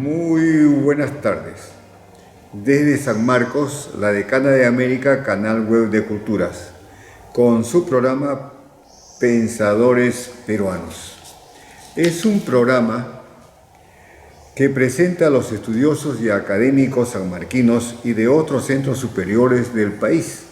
Muy buenas tardes. Desde San Marcos, la Decana de América, Canal Web de Culturas, con su programa Pensadores Peruanos. Es un programa que presenta a los estudiosos y académicos sanmarquinos y de otros centros superiores del país,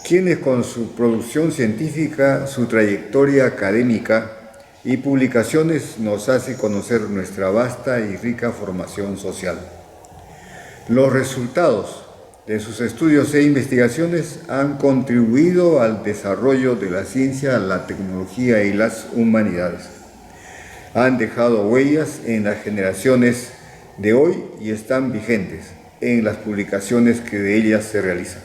quienes con su producción científica, su trayectoria académica y publicaciones nos hace conocer nuestra vasta y rica formación social. Los resultados de sus estudios e investigaciones han contribuido al desarrollo de la ciencia, la tecnología y las humanidades. Han dejado huellas en las generaciones de hoy y están vigentes en las publicaciones que de ellas se realizan.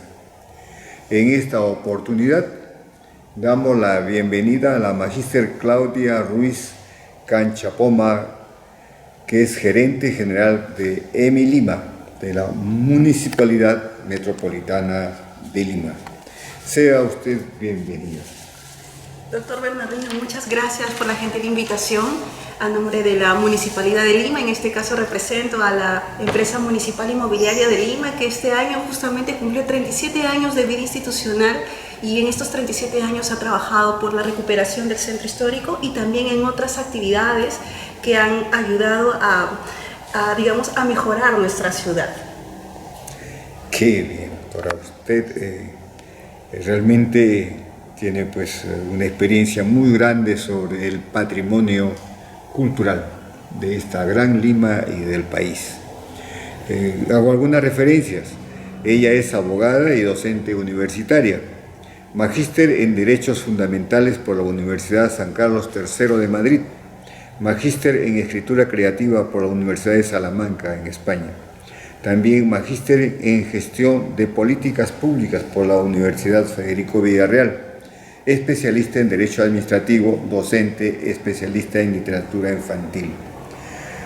En esta oportunidad damos la bienvenida a la magíster Claudia Ruiz Canchapoma, que es gerente general de EMI Lima, de la Municipalidad Metropolitana de Lima. Sea usted bienvenida. Doctor Bernardino, muchas gracias por la gentil invitación. A nombre de la Municipalidad de Lima, en este caso represento a la empresa municipal inmobiliaria de Lima, que este año justamente cumplió 37 años de vida institucional y en estos 37 años ha trabajado por la recuperación del centro histórico y también en otras actividades que han ayudado a mejorar nuestra ciudad. Qué bien, doctora. Usted realmente tiene una experiencia muy grande sobre el patrimonio cultural de esta gran Lima y del país. Hago algunas referencias. Ella es abogada y docente universitaria, magíster en Derechos Fundamentales por la Universidad San Carlos III de Madrid, magíster en Escritura Creativa por la Universidad de Salamanca, en España. También magíster en Gestión de Políticas Públicas por la Universidad Federico Villarreal, especialista en Derecho Administrativo, docente, especialista en Literatura Infantil.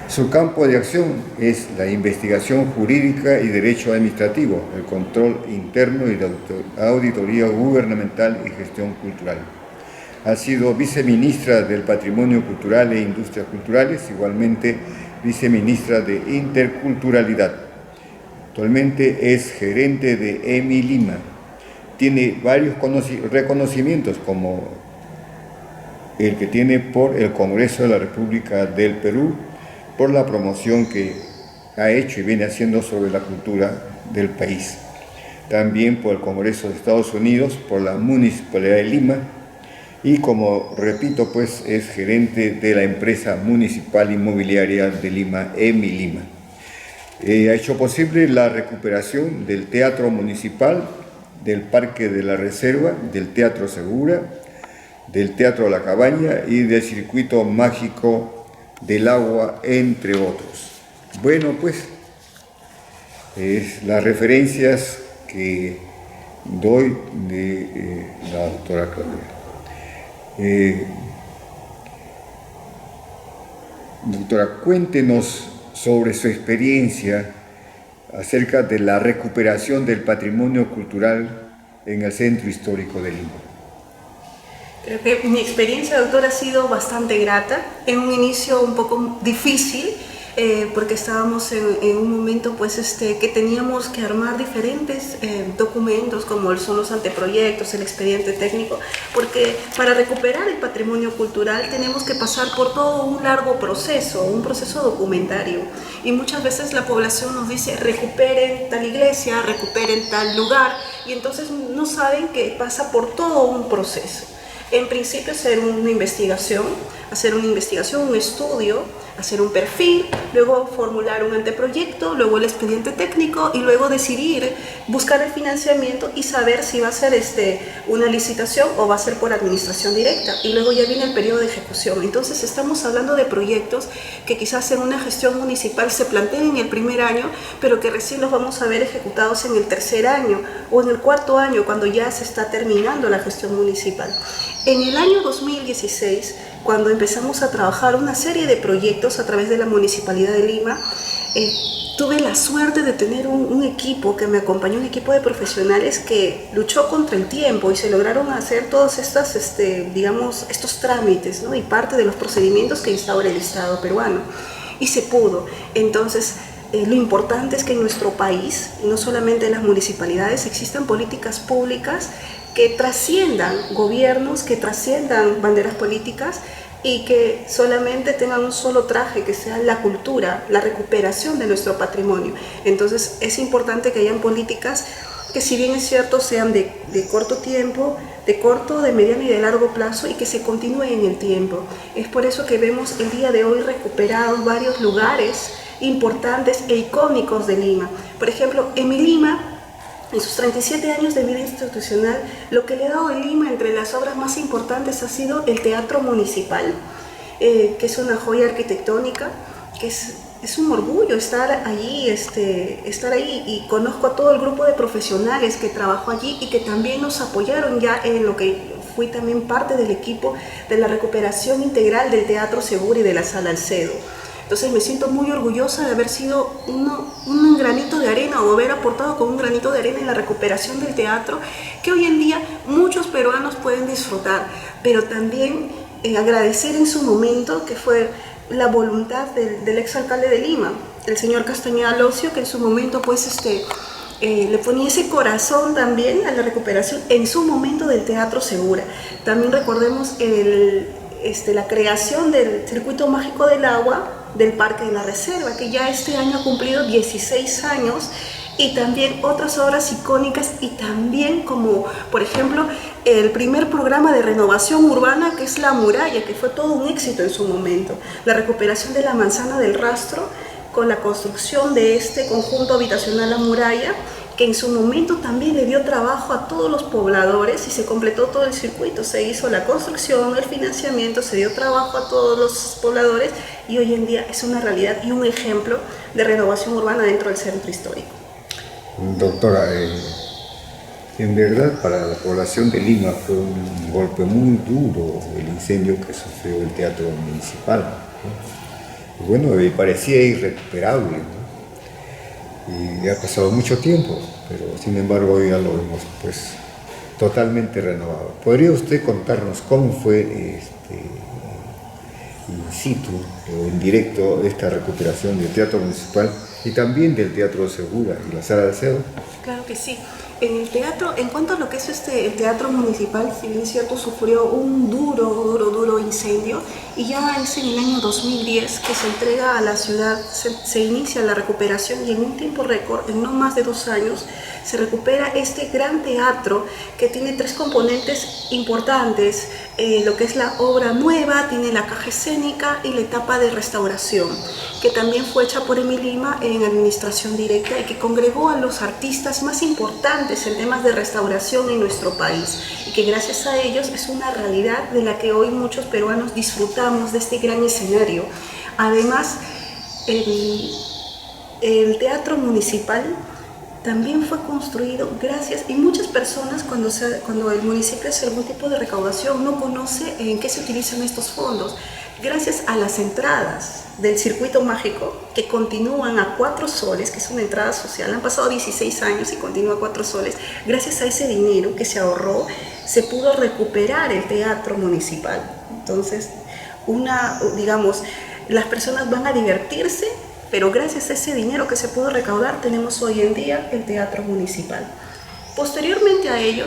Su campo de acción es la investigación jurídica y derecho administrativo, el control interno y la auditoría gubernamental y gestión cultural. Ha sido viceministra del Patrimonio Cultural e Industrias Culturales, igualmente viceministra de Interculturalidad. Actualmente es gerente de EMI Lima. Tiene varios reconocimientos, como el que tiene por el Congreso de la República del Perú, por la promoción que ha hecho y viene haciendo sobre la cultura del país. También por el Congreso de Estados Unidos, por la Municipalidad de Lima, y como repito, es gerente de la empresa municipal inmobiliaria de Lima, EMI Lima. Ha hecho posible la recuperación del Teatro Municipal, del Parque de la Reserva, del Teatro Segura, del Teatro La Cabaña y del Circuito Mágico del Agua, entre otros. Bueno, es las referencias que doy de la doctora Claudia. Doctora, cuéntenos sobre su experiencia acerca de la recuperación del patrimonio cultural en el centro histórico de Lima. Creo que mi experiencia, doctor, ha sido bastante grata. En un inicio un poco difícil, porque estábamos en un momento que teníamos que armar diferentes documentos, como son los anteproyectos, el expediente técnico, porque para recuperar el patrimonio cultural tenemos que pasar por todo un largo proceso, un proceso documentario. Y muchas veces la población nos dice: recuperen tal iglesia, recuperen tal lugar, y entonces no saben que pasa por todo un proceso. En principio, hacer una investigación, un estudio, hacer un perfil, luego formular un anteproyecto, luego el expediente técnico y luego decidir, buscar el financiamiento y saber si va a ser una licitación o va a ser por administración directa. Y luego ya viene el periodo de ejecución. Entonces estamos hablando de proyectos que quizás en una gestión municipal se planteen en el primer año, pero que recién los vamos a ver ejecutados en el tercer año o en el cuarto año, cuando ya se está terminando la gestión municipal. En el año 2016, cuando empezamos a trabajar una serie de proyectos a través de la Municipalidad de Lima, tuve la suerte de tener un equipo que me acompañó, un equipo de profesionales que luchó contra el tiempo y se lograron hacer todos estos trámites, ¿no? Y parte de los procedimientos que instaura el Estado peruano. y se pudo. Entonces, lo importante es que en nuestro país, y no solamente en las municipalidades, existan políticas públicas que trasciendan gobiernos, que trasciendan banderas políticas y que solamente tengan un solo traje, que sea la cultura, la recuperación de nuestro patrimonio. Entonces es importante que hayan políticas que, si bien es cierto, sean de corto tiempo, de corto, de mediano y de largo plazo, y que se continúen en el tiempo. Es por eso que vemos el día de hoy recuperados varios lugares importantes e icónicos de Lima. Por ejemplo, en mi Lima, en sus 37 años de vida institucional, lo que le ha dado a Lima entre las obras más importantes ha sido el Teatro Municipal, que es una joya arquitectónica, que es un orgullo estar allí, y conozco a todo el grupo de profesionales que trabajó allí y que también nos apoyaron ya en lo que fui también parte del equipo de la recuperación integral del Teatro Segura y de la Sala Alcedo. Entonces me siento muy orgullosa de haber sido un granito de arena, o haber aportado con un granito de arena en la recuperación del teatro, que hoy en día muchos peruanos pueden disfrutar, pero también agradecer en su momento que fue la voluntad del exalcalde de Lima, el señor Castañeda Locio, que en su momento le ponía ese corazón también a la recuperación en su momento del Teatro Segura. También recordemos la creación del Circuito Mágico del Agua del Parque de la Reserva, que ya este año ha cumplido 16 años, y también otras obras icónicas, y también como por ejemplo el primer programa de renovación urbana, que es La Muralla, que fue todo un éxito en su momento, la recuperación de la Manzana del Rastro con la construcción de este conjunto habitacional La Muralla, que en su momento también le dio trabajo a todos los pobladores y se completó todo el circuito. Se hizo la construcción, el financiamiento, se dio trabajo a todos los pobladores, y hoy en día es una realidad y un ejemplo de renovación urbana dentro del centro histórico. Doctora, en verdad para la población de Lima fue un golpe muy duro el incendio que sufrió el Teatro Municipal, ¿no? Y bueno, parecía irrecuperable, ¿no? Y ha pasado mucho tiempo, pero sin embargo hoy ya lo vemos pues totalmente renovado. ¿Podría usted contarnos cómo fue in situ o en directo esta recuperación del Teatro Municipal y también del Teatro Segura y la Sala Alcedo? Claro que sí. En el teatro, en cuanto a lo que es el Teatro Municipal, si bien es cierto, sufrió un duro incendio, y ya es en el año 2010 que se entrega a la ciudad, se inicia la recuperación, y en un tiempo récord, en no más de 2 años, se recupera este gran teatro que tiene 3 componentes importantes, lo que es la obra nueva, tiene la caja escénica y la etapa de restauración, que también fue hecha por Emi Lima en administración directa, y que congregó a los artistas más importantes en temas de restauración en nuestro país, y que gracias a ellos es una realidad de la que hoy muchos peruanos disfrutamos de este gran escenario. Además, el Teatro Municipal también fue construido gracias, y muchas personas cuando el municipio hace algún tipo de recaudación no conoce en qué se utilizan estos fondos. Gracias a las entradas del circuito mágico, que continúan a 4 soles, que es una entrada social, han pasado 16 años y continúa a 4 soles, gracias a ese dinero que se ahorró, se pudo recuperar el Teatro Municipal. Entonces, digamos, las personas van a divertirse, pero gracias a ese dinero que se pudo recaudar, tenemos hoy en día el Teatro Municipal. Posteriormente a ello,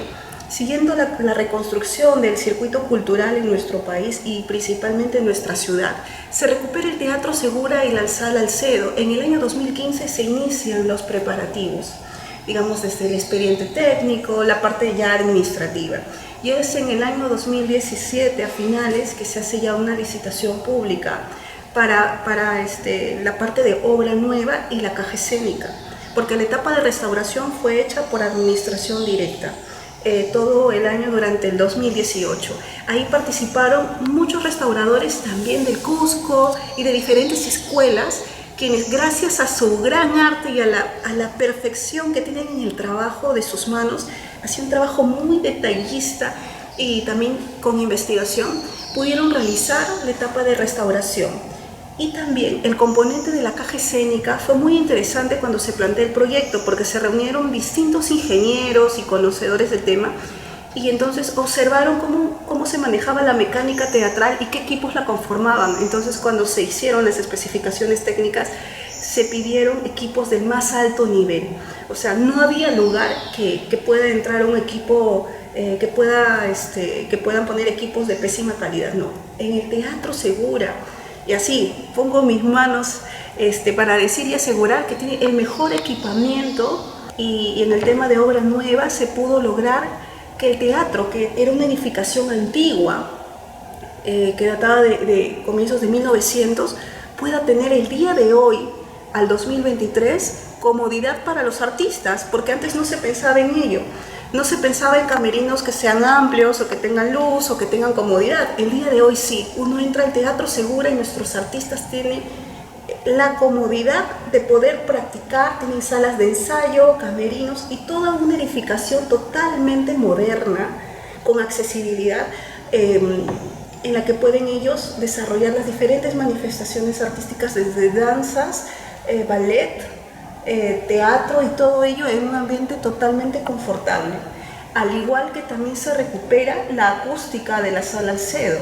siguiendo la reconstrucción del circuito cultural en nuestro país y principalmente en nuestra ciudad, se recupera el Teatro Segura y la Sala Alcedo. En el año 2015 se inician los preparativos, digamos desde el expediente técnico, la parte ya administrativa. Y es en el año 2017, a finales, que se hace ya una licitación pública para la parte de obra nueva y la caja escénica, porque la etapa de restauración fue hecha por administración directa. Todo el año durante el 2018. Ahí participaron muchos restauradores también del Cusco y de diferentes escuelas, quienes gracias a su gran arte y a la perfección que tienen en el trabajo de sus manos, hacían un trabajo muy detallista y también con investigación, pudieron realizar la etapa de restauración. Y también el componente de la caja escénica fue muy interesante cuando se planteó el proyecto, porque se reunieron distintos ingenieros y conocedores del tema, y entonces observaron cómo se manejaba la mecánica teatral y qué equipos la conformaban. Entonces, cuando se hicieron las especificaciones técnicas, se pidieron equipos del más alto nivel. O sea, no había lugar que pueda entrar un equipo, que puedan poner equipos de pésima calidad, no. En el Teatro Segura, y así pongo mis manos para decir y asegurar que tiene el mejor equipamiento, y en el tema de obra nueva se pudo lograr que el teatro, que era una edificación antigua, que databa de comienzos de 1900, pueda tener el día de hoy, al 2023, comodidad para los artistas, porque antes no se pensaba en ello. No se pensaba en camerinos que sean amplios o que tengan luz o que tengan comodidad. El día de hoy sí, uno entra al Teatro Segura y nuestros artistas tienen la comodidad de poder practicar, tienen salas de ensayo, camerinos y toda una edificación totalmente moderna, con accesibilidad, en la que pueden ellos desarrollar las diferentes manifestaciones artísticas, desde danzas, ballet, teatro, y todo ello en un ambiente totalmente confortable. Al igual que también se recupera la acústica de la Sala Alcedo.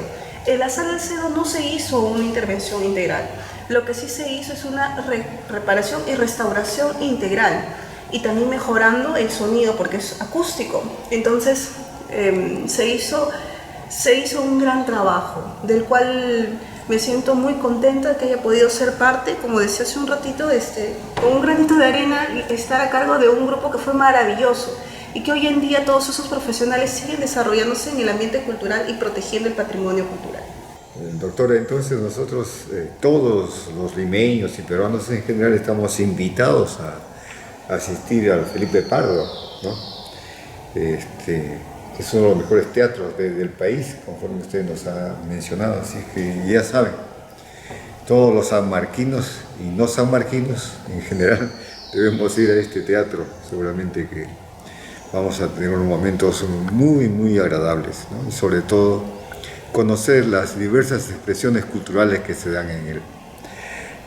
En la Sala Alcedo no se hizo una intervención integral. Lo que sí se hizo es una reparación y restauración integral, y también mejorando el sonido porque es acústico. Entonces se hizo un gran trabajo, del cual me siento muy contenta de que haya podido ser parte, como decía hace un ratito, con un granito de arena, estar a cargo de un grupo que fue maravilloso, y que hoy en día todos esos profesionales siguen desarrollándose en el ambiente cultural y protegiendo el patrimonio cultural. Doctora, entonces nosotros, todos los limeños y peruanos en general, estamos invitados a asistir al Felipe Pardo, ¿no? Que es uno de los mejores teatros del país, conforme usted nos ha mencionado, así que ya saben, todos los sanmarquinos y no sanmarquinos en general debemos ir a este teatro. Seguramente que vamos a tener unos momentos muy, muy agradables, ¿no? Y sobre todo conocer las diversas expresiones culturales que se dan en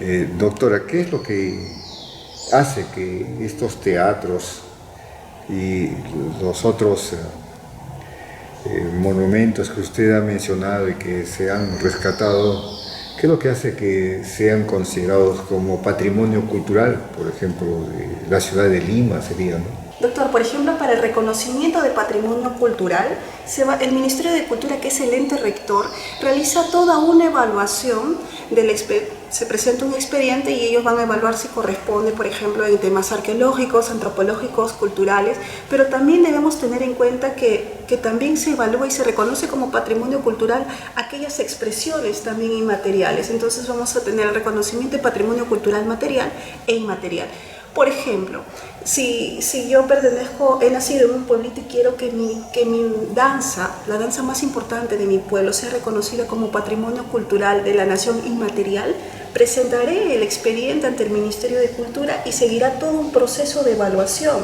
él. Doctora, ¿qué es lo que hace que estos teatros y los otros monumentos que usted ha mencionado y que se han rescatado, qué es lo que hace que sean considerados como patrimonio cultural, por ejemplo, de la ciudad de Lima sería, ¿no? Doctor, por ejemplo, para el reconocimiento de patrimonio cultural, el Ministerio de Cultura, que es el ente rector, realiza toda una evaluación se presenta un expediente y ellos van a evaluar si corresponde, por ejemplo, en temas arqueológicos, antropológicos, culturales, pero también debemos tener en cuenta que también se evalúa y se reconoce como patrimonio cultural aquellas expresiones también inmateriales. Entonces vamos a tener el reconocimiento de patrimonio cultural material e inmaterial. Por ejemplo, si yo he nacido en un pueblito y quiero que mi danza, la danza más importante de mi pueblo, sea reconocida como patrimonio cultural de la nación inmaterial, presentaré el expediente ante el Ministerio de Cultura y seguirá todo un proceso de evaluación.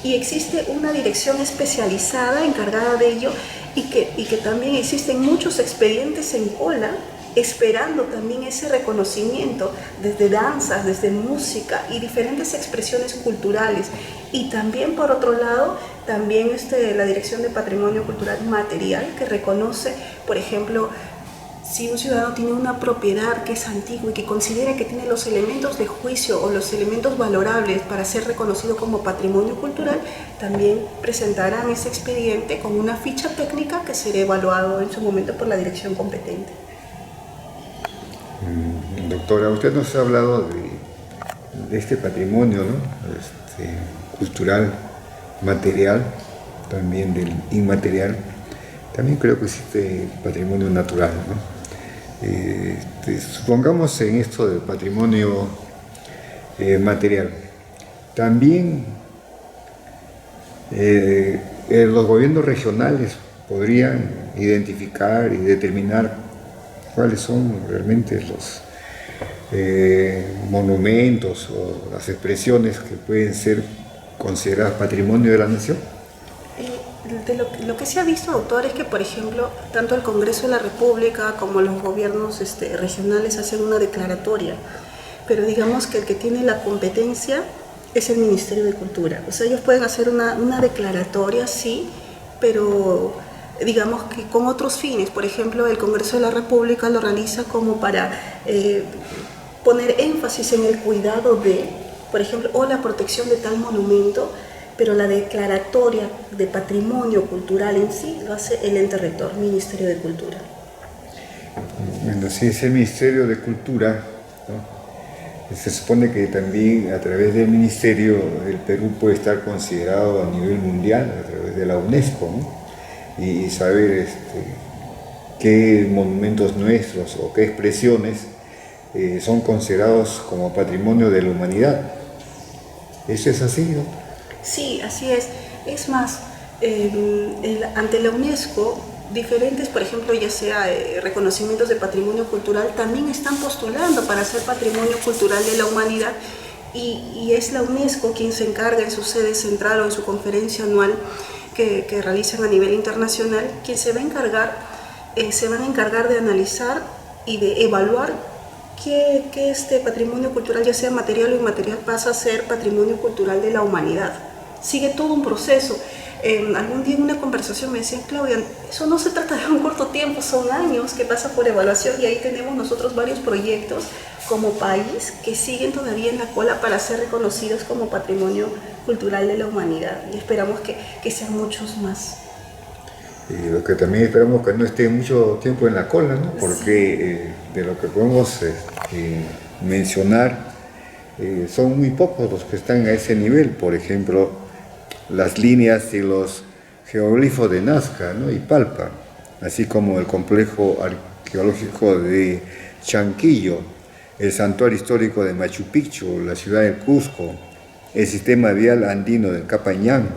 Y existe una dirección especializada encargada de ello, y que también existen muchos expedientes en cola, esperando también ese reconocimiento desde danzas, desde música y diferentes expresiones culturales. Y también, por otro lado, también la Dirección de Patrimonio Cultural Material, que reconoce, por ejemplo, si un ciudadano tiene una propiedad que es antigua y que considera que tiene los elementos de juicio o los elementos valorables para ser reconocido como patrimonio cultural, también presentarán ese expediente con una ficha técnica que será evaluado en su momento por la dirección competente. Doctora, usted nos ha hablado de este patrimonio, ¿no? Cultural, material, también del inmaterial. También creo que existe patrimonio natural, ¿no? Supongamos en esto del patrimonio material. También los gobiernos regionales podrían identificar y determinar cuáles son realmente los monumentos o las expresiones que pueden ser consideradas patrimonio de la nación. Lo que se ha visto, doctor, es que, por ejemplo, tanto el Congreso de la República como los gobiernos regionales hacen una declaratoria, pero digamos que el que tiene la competencia es el Ministerio de Cultura. O sea, ellos pueden hacer una declaratoria, sí, pero digamos que con otros fines. Por ejemplo, el Congreso de la República lo realiza como para poner énfasis en el cuidado de, por ejemplo, o la protección de tal monumento, pero la declaratoria de patrimonio cultural en sí lo hace el ente rector, Ministerio de Cultura. Bueno, sí, ese Ministerio de Cultura, ¿no? Se supone que también a través del Ministerio el Perú puede estar considerado a nivel mundial a través de la UNESCO, ¿no? Y saber qué monumentos nuestros o qué expresiones son considerados como patrimonio de la humanidad. ¿Eso es así, no? Sí, así es. Es más, ante la UNESCO, diferentes, por ejemplo, ya sea reconocimientos de patrimonio cultural, también están postulando para ser patrimonio cultural de la humanidad, y es la UNESCO quien se encarga en su sede central o en su conferencia anual que realizan a nivel internacional, quien se van a encargar de analizar y de evaluar que este patrimonio cultural, ya sea material o inmaterial, pasa a ser patrimonio cultural de la humanidad. Sigue todo un proceso. Algún día en una conversación me decían, Claudia, eso no se trata de un corto tiempo, son años que pasa por evaluación, y ahí tenemos nosotros varios proyectos como país que siguen todavía en la cola para ser reconocidos como patrimonio cultural de la humanidad, y esperamos que sean muchos más. Y lo que también esperamos que no esté mucho tiempo en la cola, ¿no? Porque de lo que podemos mencionar, son muy pocos los que están a ese nivel. Por ejemplo, las líneas y los geoglifos de Nazca, ¿no? Y Palpa, así como el complejo arqueológico de Chanquillo, el santuario histórico de Machu Picchu, la ciudad de Cusco, el sistema vial andino del Capañán,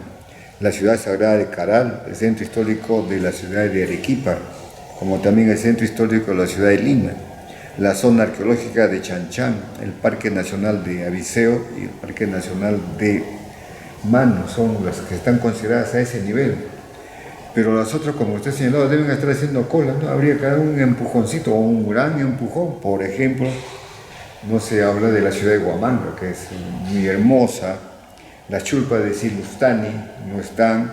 la ciudad sagrada de Caral, el centro histórico de la ciudad de Arequipa, como también el centro histórico de la ciudad de Lima, la zona arqueológica de Chanchán, el Parque Nacional de Abiseo y el Parque Nacional de Mano, son las que están consideradas a ese nivel. Pero las otras, como usted señaló, deben estar haciendo cola, ¿no? Habría que dar un empujoncito o un gran empujón. Por ejemplo, no se habla de la ciudad de Huamanga, que es muy hermosa. Las chulpas de Silustani no están.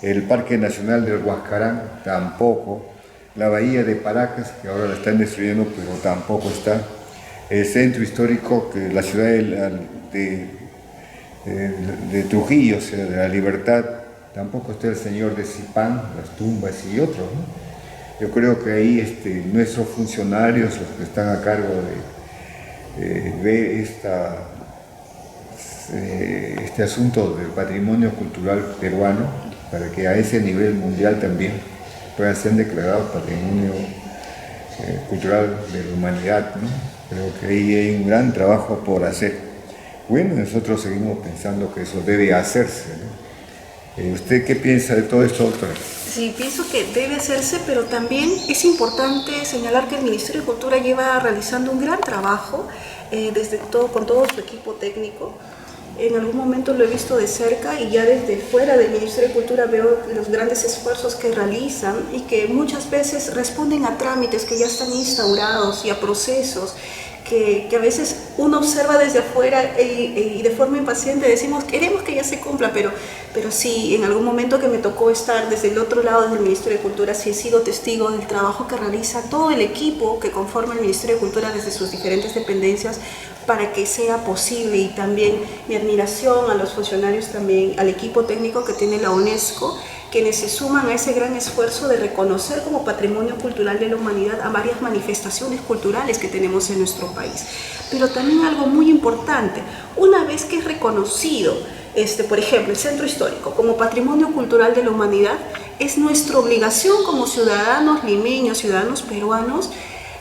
El Parque Nacional del Huascarán tampoco. La bahía de Paracas, que ahora la están destruyendo, pero tampoco está. El centro histórico, que la ciudad de Trujillo, o sea, de la Libertad, tampoco está el señor de Zipán, las tumbas y otros, ¿no? Yo creo que ahí nuestros funcionarios, los que están a cargo de ver este asunto del patrimonio cultural peruano, para que a ese nivel mundial también puedan ser declarados patrimonio cultural de la humanidad, ¿no? Creo que ahí hay un gran trabajo por hacer. Bueno, nosotros seguimos pensando que eso debe hacerse, ¿no? ¿Usted qué piensa de todo esto, doctora? Sí, pienso que debe hacerse, pero también es importante señalar que el Ministerio de Cultura lleva realizando un gran trabajo con todo su equipo técnico. En algún momento lo he visto de cerca, y ya desde fuera del Ministerio de Cultura veo los grandes esfuerzos que realizan, y que muchas veces responden a trámites que ya están instaurados y a procesos que a veces uno observa desde afuera y de forma impaciente decimos, queremos que ya se cumpla, pero sí, en algún momento que me tocó estar desde el otro lado del Ministerio de Cultura, sí he sido testigo del trabajo que realiza todo el equipo que conforma el Ministerio de Cultura desde sus diferentes dependencias para que sea posible. Y también mi admiración a los funcionarios, también al equipo técnico que tiene la UNESCO, quienes se suman a ese gran esfuerzo de reconocer como patrimonio cultural de la humanidad a varias manifestaciones culturales que tenemos en nuestro país. Pero también algo muy importante, una vez que es reconocido, por ejemplo, el centro histórico como patrimonio cultural de la humanidad, es nuestra obligación como ciudadanos limeños, ciudadanos peruanos,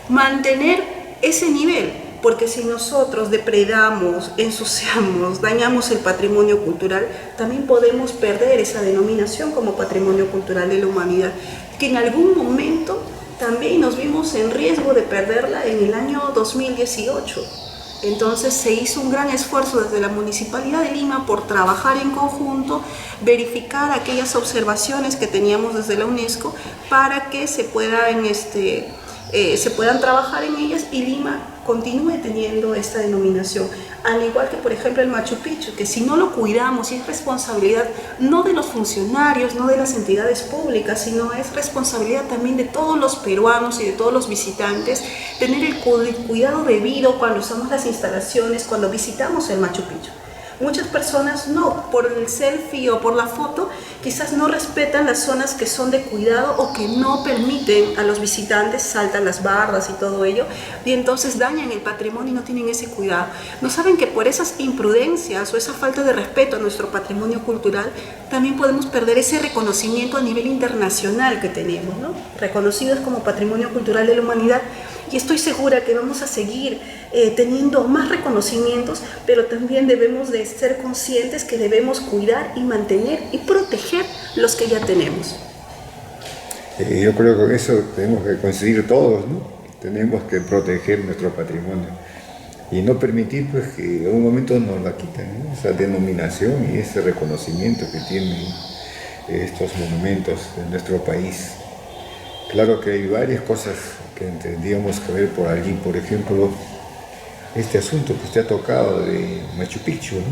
mantener ese nivel. Porque si nosotros depredamos, ensuciamos, dañamos el patrimonio cultural, también podemos perder esa denominación como patrimonio cultural de la humanidad, que en algún momento también nos vimos en riesgo de perderla en el año 2018. Entonces se hizo un gran esfuerzo desde la Municipalidad de Lima por trabajar en conjunto, verificar aquellas observaciones que teníamos desde la UNESCO para que se puedan se puedan trabajar en ellas y Lima continúe teniendo esta denominación. Al igual que, por ejemplo, el Machu Picchu, que si no lo cuidamos, y es responsabilidad no de los funcionarios, no de las entidades públicas, sino es responsabilidad también de todos los peruanos y de todos los visitantes, tener el cuidado debido cuando usamos las instalaciones, cuando visitamos el Machu Picchu. Muchas personas no, por el selfie o por la foto, quizás no respetan las zonas que son de cuidado o que no permiten a los visitantes, saltan las bardas y todo ello, y entonces dañan el patrimonio y no tienen ese cuidado. No saben que por esas imprudencias o esa falta de respeto a nuestro patrimonio cultural, también podemos perder ese reconocimiento a nivel internacional que tenemos, ¿no? Reconocidos como Patrimonio Cultural de la Humanidad, y estoy segura que vamos a seguir teniendo más reconocimientos, pero también debemos de ser conscientes que debemos cuidar y mantener y proteger los que ya tenemos. Yo creo que con eso tenemos que coincidir todos, ¿no? Tenemos que proteger nuestro patrimonio y no permitir pues, que en un momento nos la quiten, ¿no? Esa denominación y ese reconocimiento que tienen estos monumentos en nuestro país. Claro que hay varias cosas que tendríamos que ver por allí, por ejemplo, este asunto que usted ha tocado de Machu Picchu, ¿no?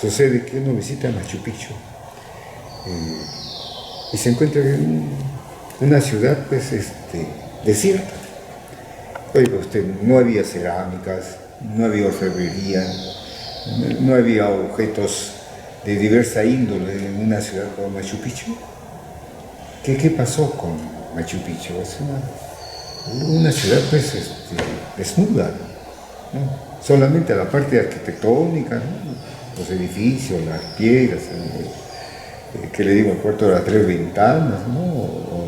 Sucede que uno visita Machu Picchu y se encuentra en una ciudad pues, desierta. Oiga usted, no había cerámicas, no había orfebrería, no había objetos de diversa índole en una ciudad como Machu Picchu. ¿Qué pasó con Machu Picchu? Es una ciudad pues, desnuda, ¿no? Solamente la parte arquitectónica, ¿no? Los edificios, las piedras, ¿qué le digo? El puerto de las tres ventanas, ¿no? O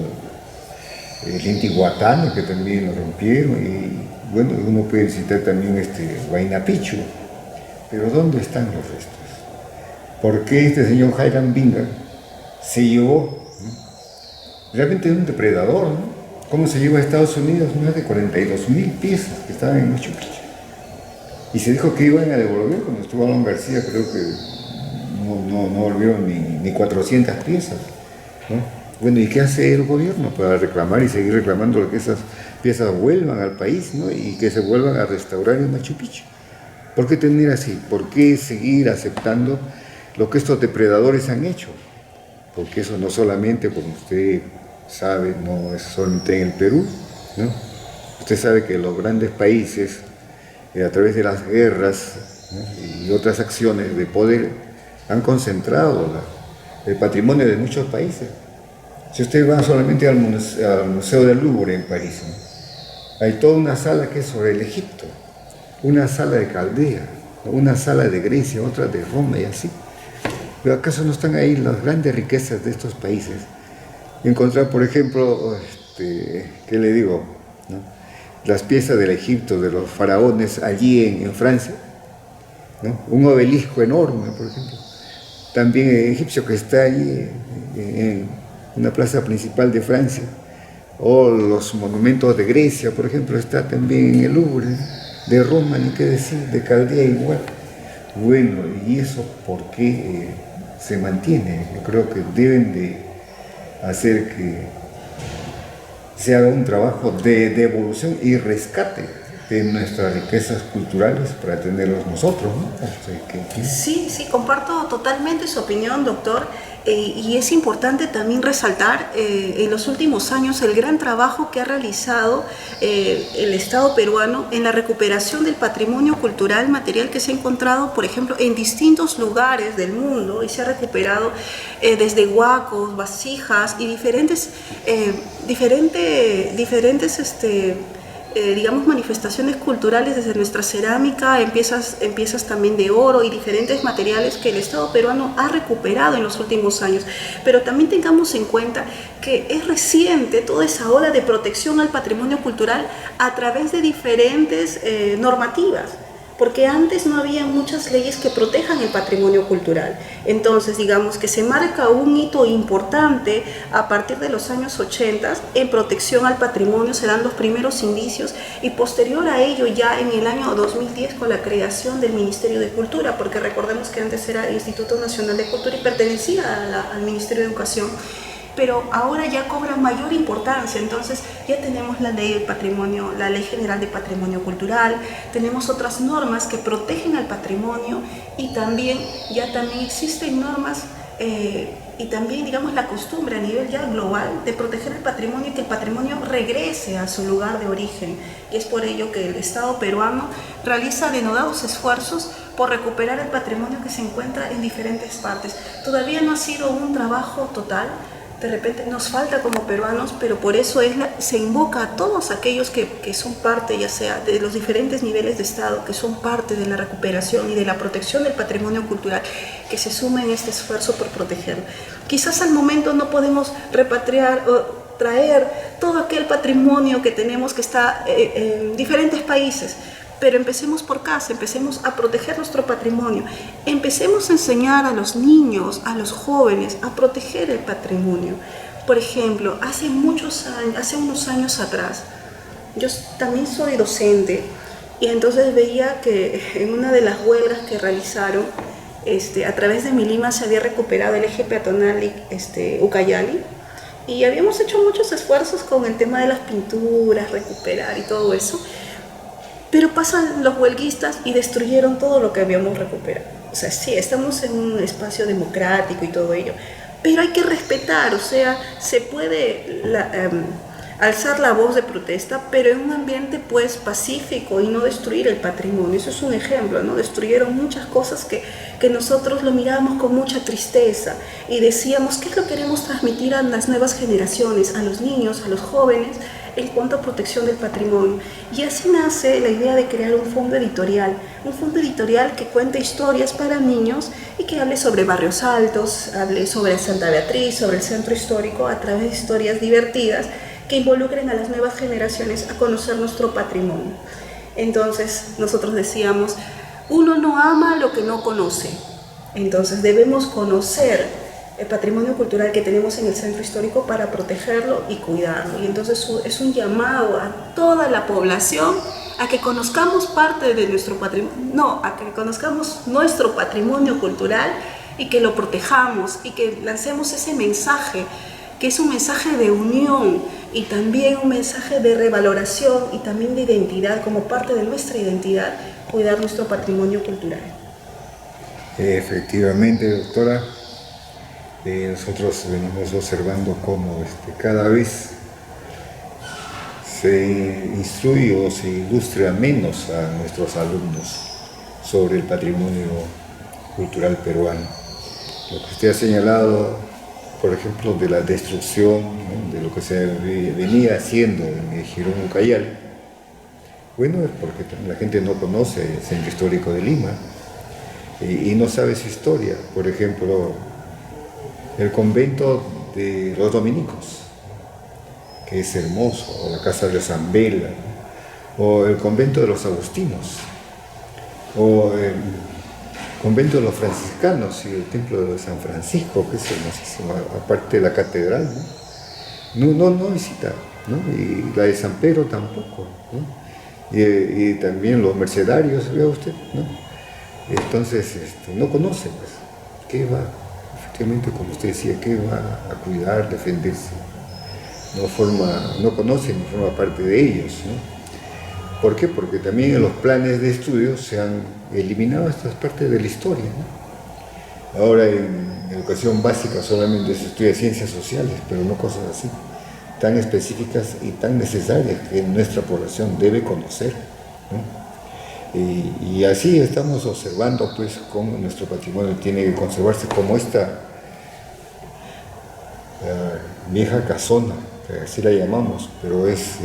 el Intihuatana, que también lo rompieron, y bueno, uno puede visitar también Huayna Picchu, pero ¿dónde están los restos? ¿Por qué este señor Hiram Bingham se llevó? Realmente es un depredador, ¿no? ¿Cómo se lleva a Estados Unidos más de 42.000 piezas que estaban en Machu Picchu? Y se dijo que iban a devolver, cuando estuvo Alon García, creo que no volvieron ni 400 piezas, ¿no? Bueno, ¿y qué hace el gobierno para reclamar y seguir reclamando que esas piezas vuelvan al país, ¿no? Y que se vuelvan a restaurar en Machu Picchu? ¿Por qué tener así? ¿Por qué seguir aceptando lo que estos depredadores han hecho? Porque eso no solamente, como usted sabe, no es solamente en el Perú, ¿no? Usted sabe que los grandes países, a través de las guerras, ¿no? Y otras acciones de poder, han concentrado el patrimonio de muchos países. Si usted va solamente al Museo del Louvre en París, ¿no? Hay toda una sala que es sobre el Egipto, una sala de Caldea, ¿no? Una sala de Grecia, otra de Roma y así. ¿Pero acaso no están ahí las grandes riquezas de estos países? Encontrar, por ejemplo, ¿qué le digo? ¿No? Las piezas del Egipto, de los faraones allí en Francia, ¿no? Un obelisco enorme, por ejemplo. También egipcio que está allí en una plaza principal de Francia. O los monumentos de Grecia, por ejemplo, está también en el Louvre. De Roma, ni qué decir, de Caldea igual. Bueno, ¿y eso por qué se mantiene? Yo creo que deben de hacer que se haga un trabajo de devolución y rescate de nuestras riquezas culturales para tenerlos nosotros, ¿no? Sí, comparto totalmente su opinión, doctor. Y es importante también resaltar en los últimos años el gran trabajo que ha realizado el Estado peruano en la recuperación del patrimonio cultural material que se ha encontrado, por ejemplo, en distintos lugares del mundo, y se ha recuperado desde huacos, vasijas y diferentes digamos, manifestaciones culturales, desde nuestra cerámica, en piezas también de oro y diferentes materiales que el Estado peruano ha recuperado en los últimos años. Pero también tengamos en cuenta que es reciente toda esa ola de protección al patrimonio cultural a través de diferentes normativas, porque antes no había muchas leyes que protejan el patrimonio cultural. Entonces, digamos que se marca un hito importante a partir de los años 80 en protección al patrimonio, se dan los primeros indicios, y posterior a ello, ya en el año 2010, con la creación del Ministerio de Cultura, porque recordemos que antes era el Instituto Nacional de Cultura y pertenecía al Ministerio de Educación. pero ahora ya cobra mayor importancia. Entonces ya tenemos la ley del patrimonio, la Ley General de Patrimonio Cultural, tenemos otras normas que protegen al patrimonio y también existen normas y también, digamos, la costumbre a nivel ya global de proteger el patrimonio y que el patrimonio regrese a su lugar de origen. Y es por ello que el Estado peruano realiza denodados esfuerzos por recuperar el patrimonio que se encuentra en diferentes partes. Todavía no ha sido un trabajo total, de repente nos falta como peruanos, pero por eso se invoca a todos aquellos que son parte, ya sea de los diferentes niveles de Estado, que son parte de la recuperación y de la protección del patrimonio cultural, que se sumen en este esfuerzo por protegerlo. Quizás al momento no podemos repatriar o traer todo aquel patrimonio que tenemos que está en diferentes países, pero empecemos por casa, empecemos a proteger nuestro patrimonio, empecemos a enseñar a los niños, a los jóvenes, a proteger el patrimonio. Por ejemplo, hace unos años atrás, yo también soy docente y entonces veía que en una de las huelgas que realizaron, a través de Milima se había recuperado el eje peatonal Ucayali, y habíamos hecho muchos esfuerzos con el tema de las pinturas, recuperar y todo eso. Pero pasan los huelguistas y destruyeron todo lo que habíamos recuperado. O sea, sí, estamos en un espacio democrático y todo ello, pero hay que respetar, o sea, se puede alzar la voz de protesta, pero en un ambiente pues pacífico y no destruir el patrimonio. Eso es un ejemplo, ¿no? Destruyeron muchas cosas que nosotros lo mirábamos con mucha tristeza y decíamos, ¿qué es lo que queremos transmitir a las nuevas generaciones, a los niños, a los jóvenes, en cuanto a protección del patrimonio? Y así nace la idea de crear un fondo editorial que cuente historias para niños y que hable sobre Barrios Altos, hable sobre Santa Beatriz, sobre el centro histórico, a través de historias divertidas que involucren a las nuevas generaciones a conocer nuestro patrimonio. Entonces nosotros decíamos, uno no ama lo que no conoce, entonces debemos conocer el patrimonio cultural que tenemos en el centro histórico para protegerlo y cuidarlo. Y entonces es un llamado a toda la población a que conozcamos parte de nuestro patrimonio, a que conozcamos nuestro patrimonio cultural y que lo protejamos y que lancemos ese mensaje, que es un mensaje de unión y también un mensaje de revaloración y también de identidad, como parte de nuestra identidad, cuidar nuestro patrimonio cultural. Efectivamente, doctora. Nosotros venimos observando cómo cada vez se instruye o se ilustra menos a nuestros alumnos sobre el patrimonio cultural peruano. Lo que usted ha señalado, por ejemplo, de la destrucción, ¿no?, de lo que se venía haciendo en el Jirón Ucayali, bueno, es porque la gente no conoce el centro histórico de Lima y no sabe su historia. Por ejemplo, el convento de los dominicos, que es hermoso, o la casa de San Bela, o el convento de los agustinos, o el convento de los franciscanos y el templo de San Francisco, que es hermosísimo, aparte de la catedral, no visita, ¿no? Y la de San Pedro tampoco, ¿no? Y también los mercedarios, vea usted, ¿no? Entonces no conoce, pues, ¿qué va? Como usted decía, ¿qué va a cuidar, defenderse? No conoce ni forma parte de ellos, ¿no? ¿Por qué? Porque también en los planes de estudio se han eliminado estas partes de la historia, ¿no? Ahora en educación básica solamente se estudia ciencias sociales, pero no cosas así, tan específicas y tan necesarias que nuestra población debe conocer, ¿no? Y así estamos observando pues cómo nuestro patrimonio tiene que conservarse como esta vieja casona, que así la llamamos, pero es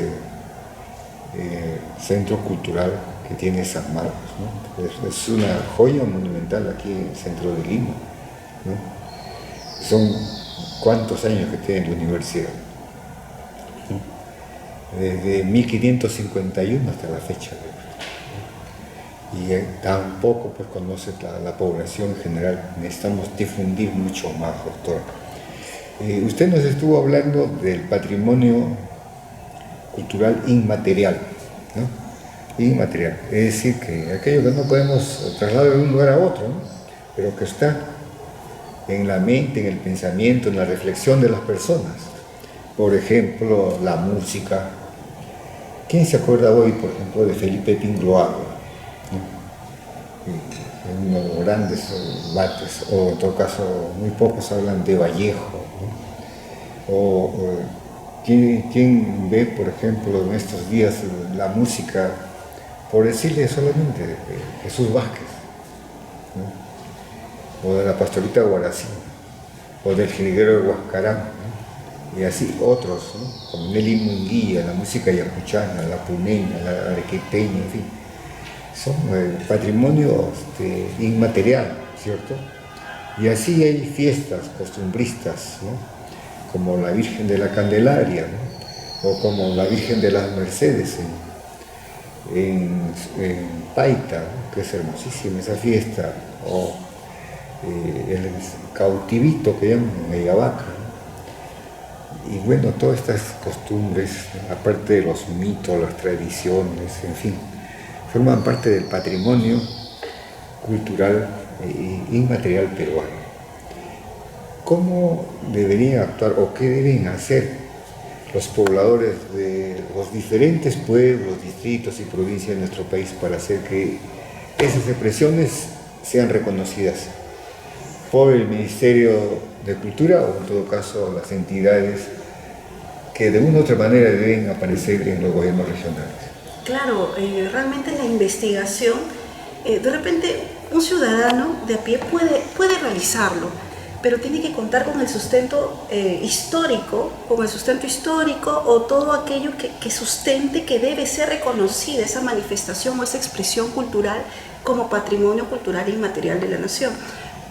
centro cultural que tiene San Marcos, ¿no? Es una joya monumental aquí en el centro de Lima, ¿no? Son cuántos años que tiene la universidad, ¿no? Desde 1551 hasta la fecha, y tampoco pues conoce la población en general. Necesitamos difundir mucho más, doctor. Usted nos estuvo hablando del patrimonio cultural inmaterial, ¿no? Inmaterial, es decir, que aquello que no podemos trasladar de un lugar a otro, ¿no?, pero que está en la mente, en el pensamiento, en la reflexión de las personas. Por ejemplo, la música. ¿Quién se acuerda hoy, por ejemplo, de Felipe Pingroago? Uno de los grandes bates, o en todo caso, muy pocos hablan de Vallejo, ¿no? ¿Quién ve, por ejemplo, en estos días la música, por decirle solamente, de Jesús Vázquez, ¿no? O de la Pastorita Guarací, o del Jilguero de Huascarán, ¿no? Y así otros, ¿no? Como Nelly Munguía, la música yacuchana, la puneña, la arequipeña, en fin. Son patrimonio inmaterial, ¿cierto? Y así hay fiestas costumbristas, ¿no? Como la Virgen de la Candelaria, ¿no? O como la Virgen de las Mercedes en Paita, ¿no? Que es hermosísima esa fiesta, o el cautivito que llaman en Ayabaca, ¿no? Y bueno, todas estas costumbres, aparte de los mitos, las tradiciones, en fin, forman parte del patrimonio cultural e inmaterial peruano. ¿Cómo deberían actuar o qué deben hacer los pobladores de los diferentes pueblos, distritos y provincias de nuestro país para hacer que esas expresiones sean reconocidas por el Ministerio de Cultura o en todo caso las entidades que de una u otra manera deben aparecer en los gobiernos regionales? Claro, realmente la investigación, de repente un ciudadano de a pie puede realizarlo, pero tiene que contar con el sustento histórico, o todo aquello que sustente que debe ser reconocida esa manifestación o esa expresión cultural como patrimonio cultural inmaterial de la nación.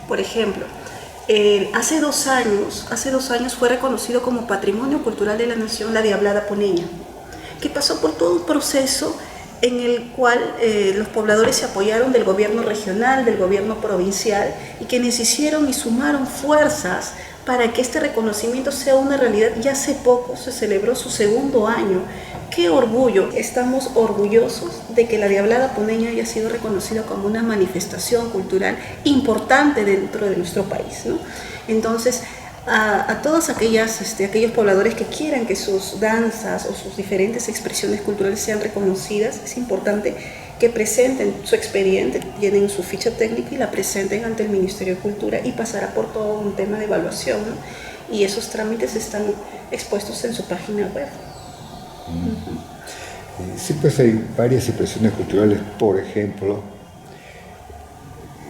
Por ejemplo, hace dos años fue reconocido como patrimonio cultural de la nación la Diablada Poneña, que pasó por todo un proceso en el cual los pobladores se apoyaron del gobierno regional, del gobierno provincial, y quienes hicieron y sumaron fuerzas para que este reconocimiento sea una realidad. Ya hace poco se celebró su segundo año. ¡Qué orgullo! Estamos orgullosos de que la Diablada Poneña haya sido reconocida como una manifestación cultural importante dentro de nuestro país, ¿no? Entonces, a todos aquellos pobladores que quieran que sus danzas o sus diferentes expresiones culturales sean reconocidas, es importante que presenten su expediente, tienen su ficha técnica y la presenten ante el Ministerio de Cultura y pasará por todo un tema de evaluación, ¿no? Y esos trámites están expuestos en su página web. Sí, pues hay varias expresiones culturales, por ejemplo,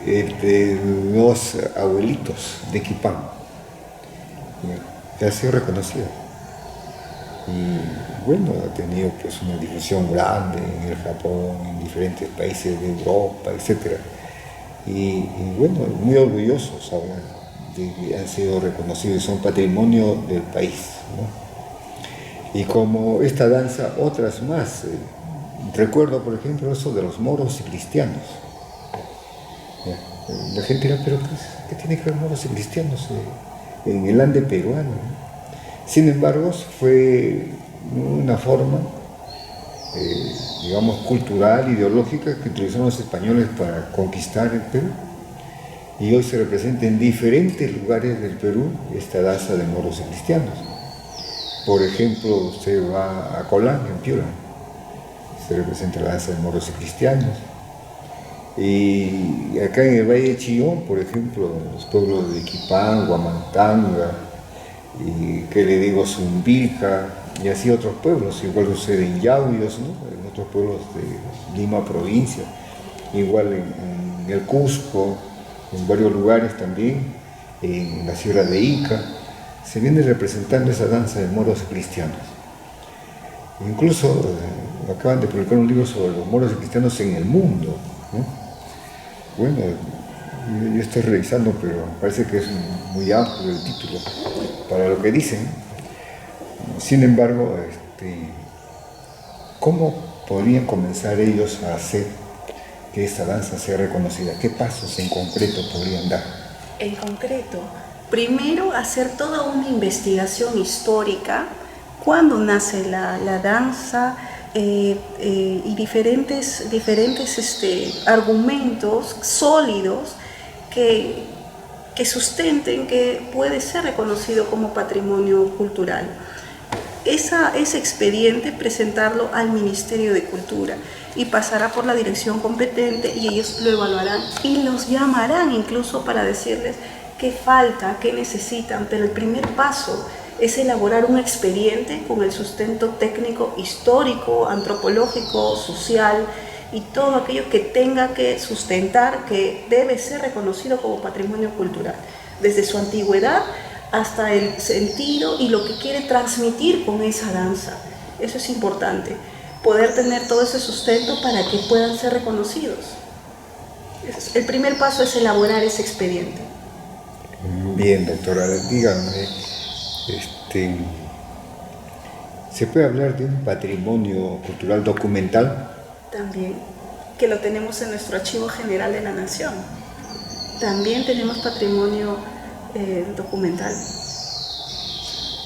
de los abuelitos de Quipán, que ha sido reconocida y bueno, ha tenido pues una difusión grande en el Japón, en diferentes países de Europa, etc. Y bueno, muy orgullosos ahora de que han sido reconocidos, son patrimonio del país, ¿no? Y como esta danza, otras más. Recuerdo, por ejemplo, eso de los moros y cristianos. La gente dirá, pero ¿qué tiene que ver moros y cristianos en el Ande peruano? Sin embargo, fue una forma, digamos, cultural, ideológica que utilizaron los españoles para conquistar el Perú. Y hoy se representa en diferentes lugares del Perú esta danza de moros y cristianos. Por ejemplo, usted va a Colán, en Piura, se representa la danza de moros y cristianos. Y acá en el Valle de Chillón, por ejemplo, los pueblos de Quipán, Huamantanga, y qué le digo, Zumbilca, y así otros pueblos, igual sucede en Yauyos, ¿no? En otros pueblos de Lima provincia, igual en el Cusco, en varios lugares también, en la Sierra de Ica, se viene representando esa danza de moros cristianos. Incluso acaban de publicar un libro sobre los moros y cristianos en el mundo, ¿no? Bueno, yo estoy revisando, pero parece que es muy amplio el título para lo que dicen. Sin embargo, ¿cómo podrían comenzar ellos a hacer que esta danza sea reconocida? ¿Qué pasos en concreto podrían dar? En concreto, primero hacer toda una investigación histórica, cuándo nace la danza, y diferentes argumentos sólidos que que sustenten que puede ser reconocido como patrimonio cultural. Ese expediente presentarlo al Ministerio de Cultura y pasará por la dirección competente y ellos lo evaluarán y los llamarán incluso para decirles qué falta, qué necesitan, pero el primer paso es elaborar un expediente con el sustento técnico, histórico, antropológico, social y todo aquello que tenga que sustentar que debe ser reconocido como patrimonio cultural, desde su antigüedad hasta el sentido y lo que quiere transmitir con esa danza. Eso es importante, poder tener todo ese sustento para que puedan ser reconocidos. El primer paso es elaborar ese expediente. Bien, doctora, dígame, ¿se puede hablar de un patrimonio cultural documental? También, que lo tenemos en nuestro Archivo General de la Nación. También tenemos patrimonio documental.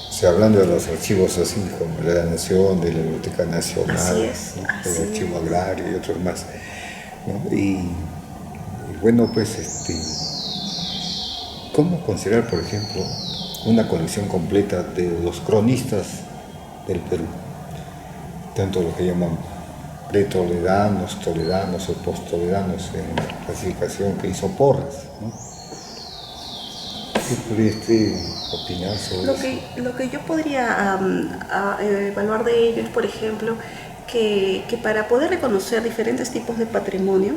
O sea, hablando de los archivos así como de la Nación, de la Biblioteca Nacional, así es, ¿no? así El Archivo Agrario y otros más, ¿no? Y bueno, pues, ¿cómo considerar, por ejemplo, una colección completa de los cronistas del Perú? Tanto lo que llaman pre-toledanos, toledanos o post-toledanos en la clasificación que hizo Porras, ¿no? ¿Qué podría opinar sobre eso? Lo que yo podría evaluar de ello es, por ejemplo, que para poder reconocer diferentes tipos de patrimonio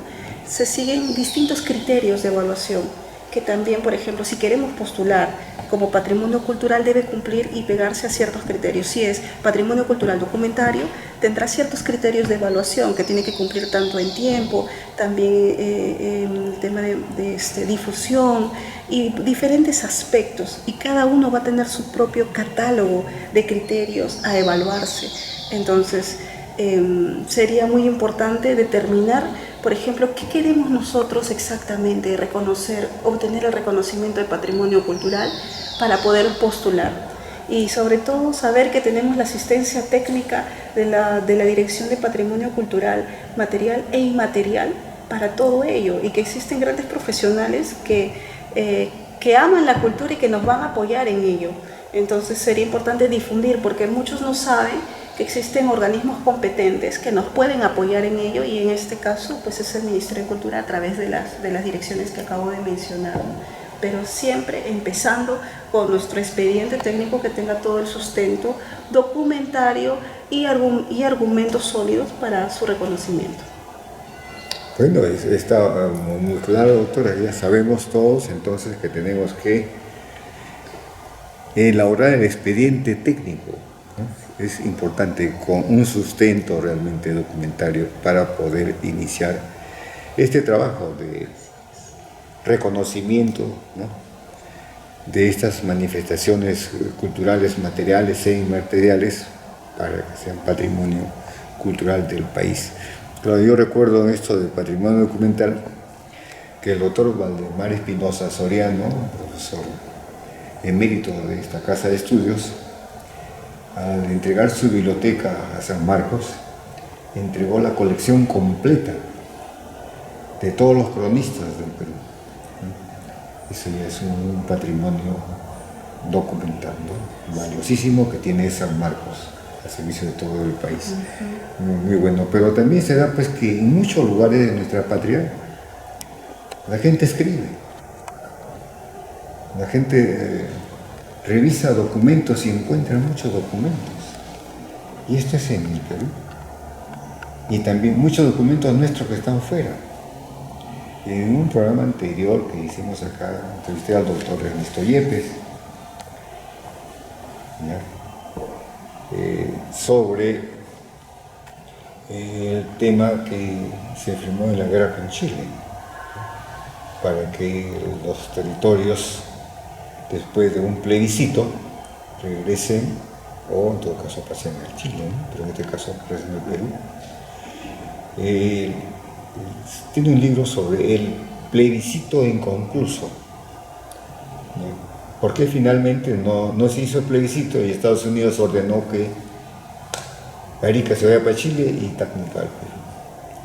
se siguen distintos criterios de evaluación, que también, por ejemplo, si queremos postular como patrimonio cultural debe cumplir y pegarse a ciertos criterios. Si es patrimonio cultural documentario, tendrá ciertos criterios de evaluación que tiene que cumplir tanto en tiempo, también el tema de difusión y diferentes aspectos. Y cada uno va a tener su propio catálogo de criterios a evaluarse. Entonces, sería muy importante determinar, por ejemplo, qué queremos nosotros exactamente reconocer, obtener el reconocimiento de patrimonio cultural para poder postular. Y sobre todo saber que tenemos la asistencia técnica de la Dirección de Patrimonio Cultural, Material e Inmaterial para todo ello y que existen grandes profesionales que aman la cultura y que nos van a apoyar en ello. Entonces sería importante difundir porque muchos no saben que existen organismos competentes que nos pueden apoyar en ello y en este caso pues es el Ministerio de Cultura a través de las direcciones que acabo de mencionar, ¿no? Pero siempre empezando con nuestro expediente técnico que tenga todo el sustento documentario y argumentos sólidos para su reconocimiento. Bueno, está muy claro, doctora, ya sabemos todos entonces que tenemos que elaborar el expediente técnico, ¿no? Es importante con un sustento realmente documentario para poder iniciar este trabajo de reconocimiento, ¿no?, de estas manifestaciones culturales, materiales e inmateriales para que sean patrimonio cultural del país. Claro, yo recuerdo en esto del patrimonio documental que el doctor Valdemar Espinosa Soriano, profesor emérito de esta casa de estudios, al entregar su biblioteca a San Marcos, entregó la colección completa de todos los cronistas del Perú. Eso ya es un patrimonio documental, ¿no?, valiosísimo que tiene San Marcos al servicio de todo el país. Muy bueno, pero también se da pues que en muchos lugares de nuestra patria la gente escribe, la gente revisa documentos y encuentra muchos documentos, y esto es en el Perú, y también muchos documentos nuestros que están fuera. En un programa anterior que hicimos acá, entrevisté al doctor Ernesto Yepes, sobre el tema que se firmó en la guerra con Chile, para que los territorios, después de un plebiscito, regresen, o en todo caso pasen a Chile, ¿no?, pero en este caso regresen al Perú. Tiene un libro sobre el plebiscito inconcluso, ¿no? ¿Por qué finalmente no se hizo el plebiscito y Estados Unidos ordenó que Arica se vaya para Chile y Tacna para el Perú,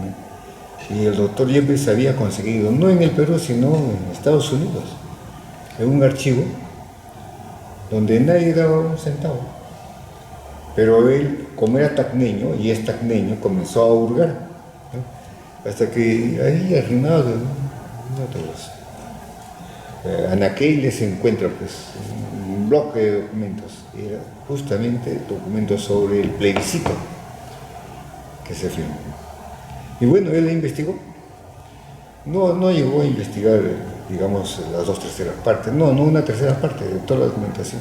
¿no? Y el doctor Yepes había conseguido, no en el Perú, sino en Estados Unidos, en un archivo donde nadie daba un centavo. Pero él, como era tacneño, y es tacneño, comenzó a hurgar, ¿no? Hasta que ahí arrimado, anaqueles se encuentra pues un bloque de documentos, era justamente documentos sobre el plebiscito que se firmó. Y bueno, él investigó, no llegó a investigar, digamos, las 2/3 partes, no una tercera parte de toda la documentación.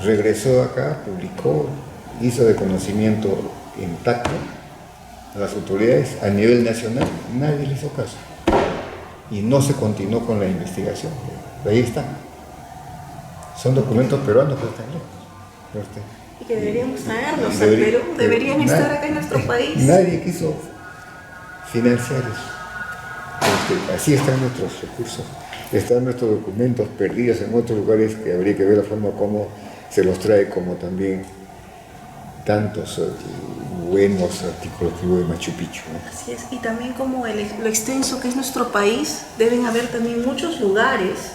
Regresó acá, publicó, hizo de conocimiento intacto a las autoridades a nivel nacional, nadie le hizo caso. Y no se continuó con la investigación. Ahí está. Son documentos peruanos que están lejos. Y que deberíamos traerlos al Perú, deberían estar acá en nuestro país. Nadie quiso financiar eso. Así están nuestros recursos, están nuestros documentos perdidos en otros lugares que habría que ver la forma como se los trae, como también tantos buenos artículos que hubo de Machu Picchu, ¿no? Así es, y también como lo extenso que es nuestro país, deben haber también muchos lugares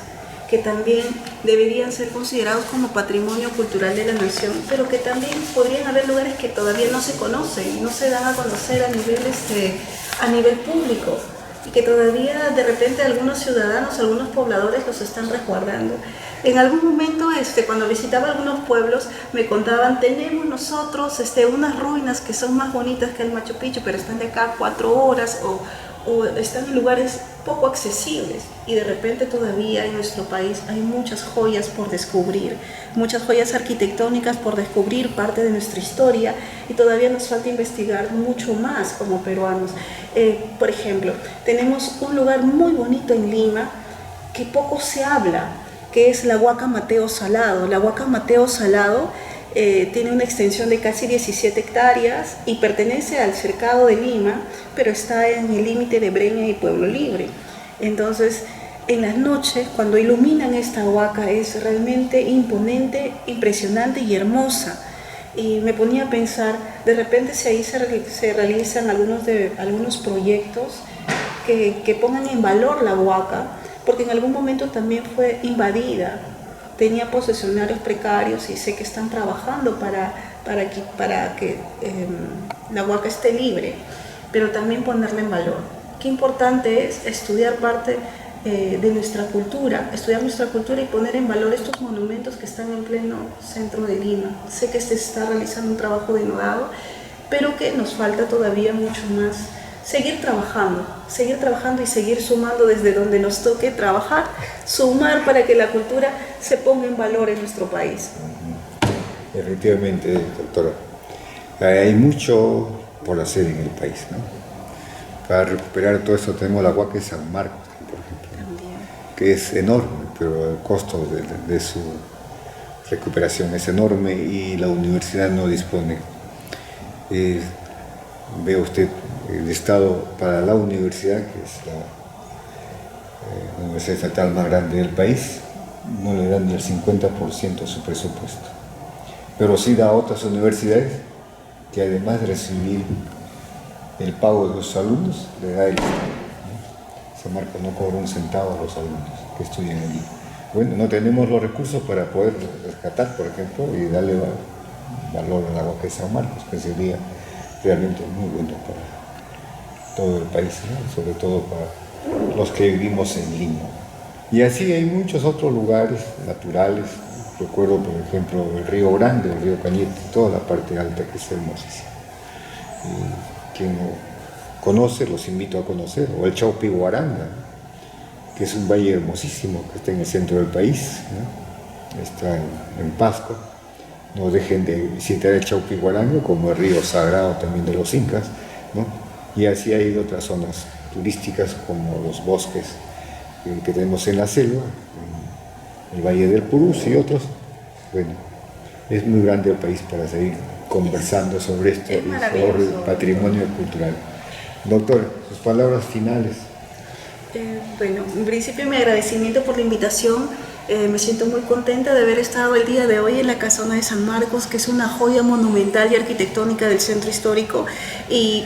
que también deberían ser considerados como patrimonio cultural de la nación, pero que también podrían haber lugares que todavía no se conocen y no se dan a conocer a nivel público, y que todavía de repente algunos ciudadanos, algunos pobladores los están resguardando. En algún momento, cuando visitaba algunos pueblos, me contaban, tenemos nosotros unas ruinas que son más bonitas que el Machu Picchu, pero están de acá 4 horas o están en lugares poco accesibles. Y de repente todavía en nuestro país hay muchas joyas por descubrir, muchas joyas arquitectónicas por descubrir, parte de nuestra historia, y todavía nos falta investigar mucho más como peruanos. Por ejemplo, tenemos un lugar muy bonito en Lima que poco se habla, que es la Huaca Mateo Salado. La Huaca Mateo Salado tiene una extensión de casi 17 hectáreas y pertenece al cercado de Lima, pero está en el límite de Breña y Pueblo Libre. Entonces, en las noches, cuando iluminan esta huaca, es realmente imponente, impresionante y hermosa. Y me ponía a pensar, de repente si ahí se realizan algunos proyectos que pongan en valor la huaca, porque en algún momento también fue invadida, tenía posesionarios precarios y sé que están trabajando para que la huaca esté libre, pero también ponerla en valor. Qué importante es estudiar parte de nuestra cultura, y poner en valor estos monumentos que están en pleno centro de Lima. Sé que se está realizando un trabajo denodado, pero que nos falta todavía mucho más. Seguir trabajando y seguir sumando desde donde nos toque trabajar, sumar para que la cultura se ponga en valor en nuestro país. Efectivamente, doctora, hay mucho por hacer en el país, ¿no? Para recuperar todo esto tenemos la Huaca de San Marcos, por ejemplo, que es enorme, pero el costo de su recuperación es enorme y la universidad no dispone. Ve usted el Estado para la universidad, que es la universidad estatal más grande del país, no le dan ni el 50% de su presupuesto. Pero sí da a otras universidades que además de recibir el pago de los alumnos, le da el Estado, ¿no? San Marcos no cobra un centavo a los alumnos que estudian allí. Bueno, no tenemos los recursos para poder rescatar, por ejemplo, y darle valor a la Huaca de San Marcos, que sería realmente muy bueno para todo el país, ¿no? Sobre todo para los que vivimos en Lima. Y así hay muchos otros lugares naturales. Recuerdo, por ejemplo, el Río Grande, el Río Cañete, toda la parte alta, que es hermosísima. Quien no conoce, los invito a conocer. O el Chaupihuaranga, que es un valle hermosísimo que está en el centro del país, ¿no? Está en Pasco. No dejen de visitar el Chaupihuaranga, como el río sagrado también de los incas, ¿no? Y así hay otras zonas turísticas como los bosques que tenemos en la selva, en el Valle del Purús y otros. Bueno, es muy grande el país para seguir conversando sobre esto y sobre el patrimonio cultural. Doctor, sus palabras finales. Bueno, en principio mi agradecimiento por la invitación. Me siento muy contenta de haber estado el día de hoy en la Casona de San Marcos, que es una joya monumental y arquitectónica del centro histórico, y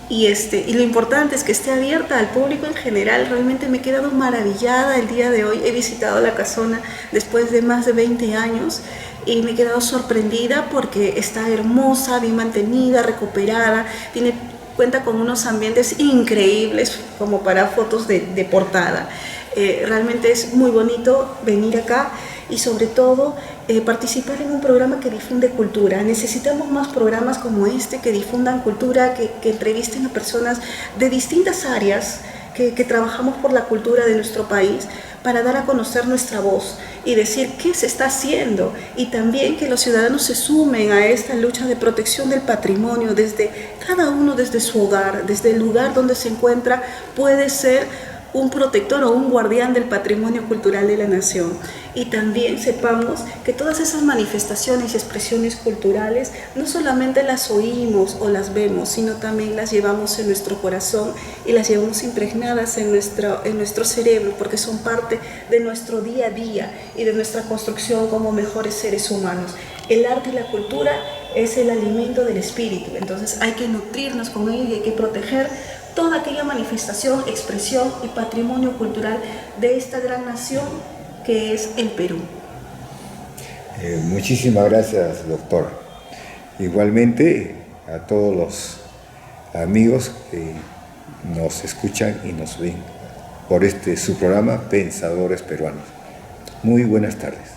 y lo importante es que esté abierta al público en general. Realmente me he quedado maravillada el día de hoy. He visitado la casona después de más de 20 años y me he quedado sorprendida porque está hermosa, bien mantenida, recuperada, cuenta con unos ambientes increíbles como para fotos de portada. Realmente es muy bonito venir acá y sobre todo participar en un programa que difunde cultura. Necesitamos más programas como este que difundan cultura, que entrevisten a personas de distintas áreas que trabajamos por la cultura de nuestro país, para dar a conocer nuestra voz y decir qué se está haciendo, y también que los ciudadanos se sumen a esta lucha de protección del patrimonio desde cada uno, desde su hogar, desde el lugar donde se encuentra, puede ser un protector o un guardián del patrimonio cultural de la nación. Y también sepamos que todas esas manifestaciones y expresiones culturales no solamente las oímos o las vemos, sino también las llevamos en nuestro corazón y las llevamos impregnadas en nuestro cerebro, porque son parte de nuestro día a día y de nuestra construcción como mejores seres humanos. El arte y la cultura es el alimento del espíritu, entonces hay que nutrirnos con ello y hay que proteger toda aquella manifestación, expresión y patrimonio cultural de esta gran nación que es el Perú. Muchísimas gracias, doctor. Igualmente a todos los amigos que nos escuchan y nos ven por su programa Pensadores Peruanos. Muy buenas tardes.